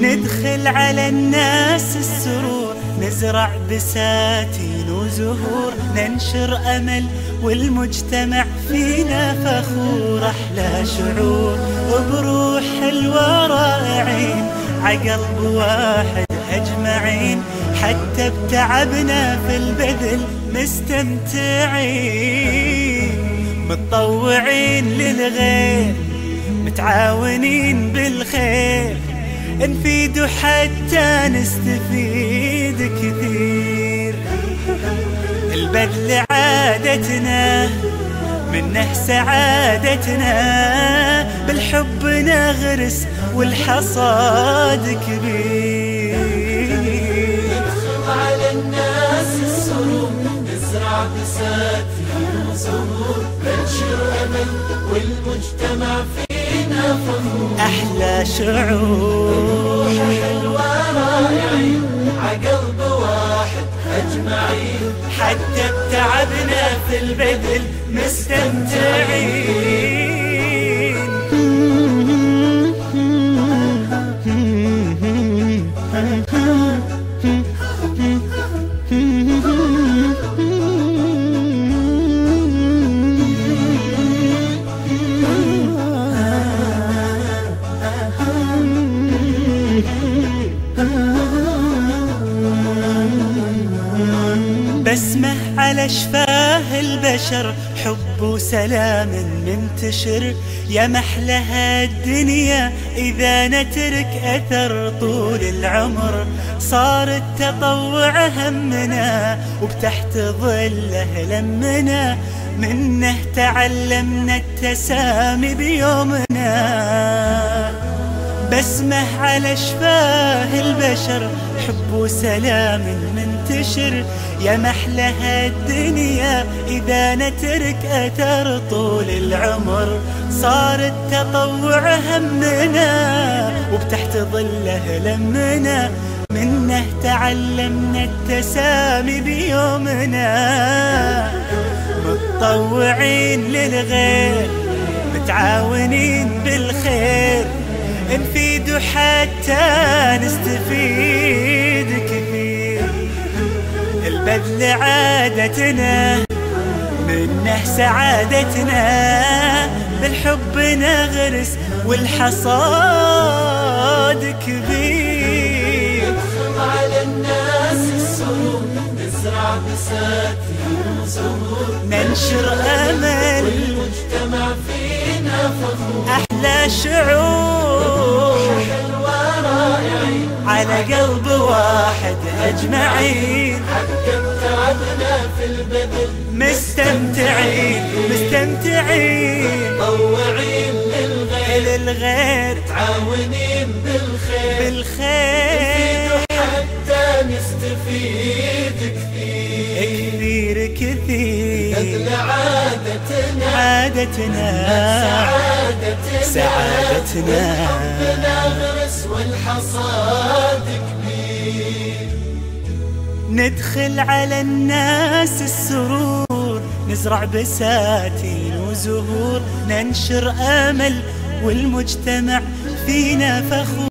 ندخل على الناس السرور، نزرع بساتين وزهور، ننشر أمل والمجتمع فينا فخور. أحلى شعور وبروح حلوة رائعين، عقلب واحد أجمعين، حتى بتعبنا في البذل مستمتعين، متطوعين للغير، متعاونين بالخير، نفيد حتى نستفيد كثير. البذل عادتنا، منه سعادتنا، بالحب نغرس والحصاد كبير. ندخل على الناس السرور، نزرع بساتين وزهور، ننشر أمل والمجتمع فينا فخور. أحلى شعور حلوة رائعين، عقلب واحد أجمعين، حتى بتعبنا في البذل مستمتعين. بسمة على شفاه البشر، حب وسلام منتشر، يا محلها الدنيا إذا نترك أثر طول العمر. صار التطوع همنا وبتحت ظله لمنا، منه تعلمنا التسامي بيومنا. بسمة على شفاه البشر، حب وسلام منتشر، يا محلها الدنيا إذا نترك أثر طول العمر. صار التطوع همنا وبتحت ظله لمنا، منه تعلمنا التسامي بيومنا. متطوعين للغير، متعاونين بالخير، نفيد حتى نستفيد كثير. البذل عادتنا، منه سعادتنا، بالحب نغرس والحصاد كبير. ندخل على الناس السرور، نزرع بساتين وزهور، ننشر أمل والمجتمع فينا فخور. أحلى شعور حلوة رائعين، على قلب واحد أجمعين، حتى بتعبنا في البذل مستمتعين مستمتعين، متطوعين للغير، متعاونين بالخير، حتى نستفيد كثير كثير. بذل عادتنا، سعادتنا، نغرس والحصاد كبير. ندخل على الناس السرور، نزرع بساتين وزهور، ننشر أمل والمجتمع فينا فخور.